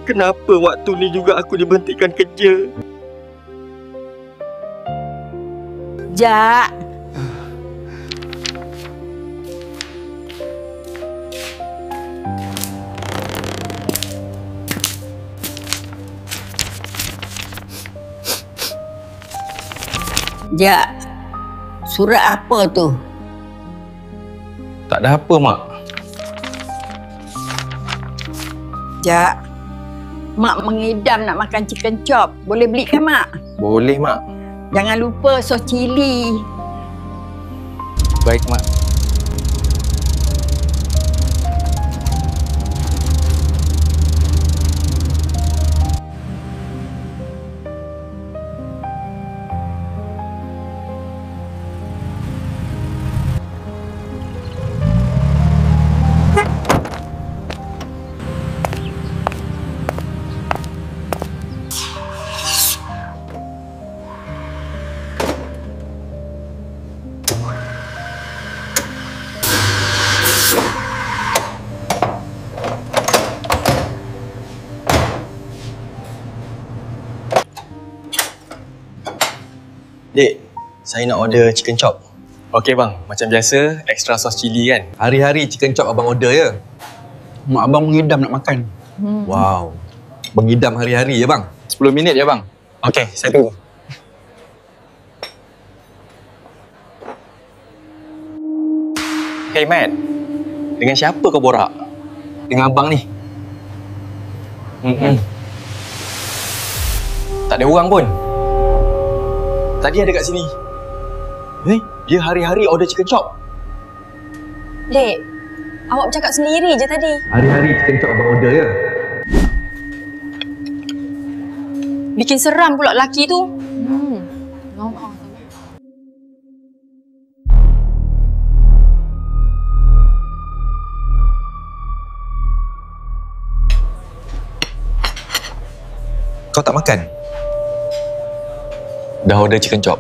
Kenapa waktu ni juga aku diberhentikan kerja? Jak. Jak, surat apa tu? Tak ada apa, Mak. Jak, Mak mengidam nak makan chicken chop. Boleh belikan, Mak? Boleh, Mak. Jangan lupa sos cili. Baik, Mak. Dek, saya nak order chicken chop. Okey bang, macam biasa, extra sos cili kan? Hari-hari chicken chop abang order ya? Mak abang mengidam nak makan. Wow. Mengidam hari-hari ya bang? 10 minit ya bang? Okey, saya tunggu. Hey Matt, dengan siapa kau borak? Dengan abang ni? Tak ada orang pun. Tadi ada kat sini. Dia hari-hari order chicken chop. Dek, awak bercakap sendiri je tadi. Hari-hari chicken chop abang order ya? Bikin seram pula lelaki tu. Kau tak makan? Dah order chicken chop.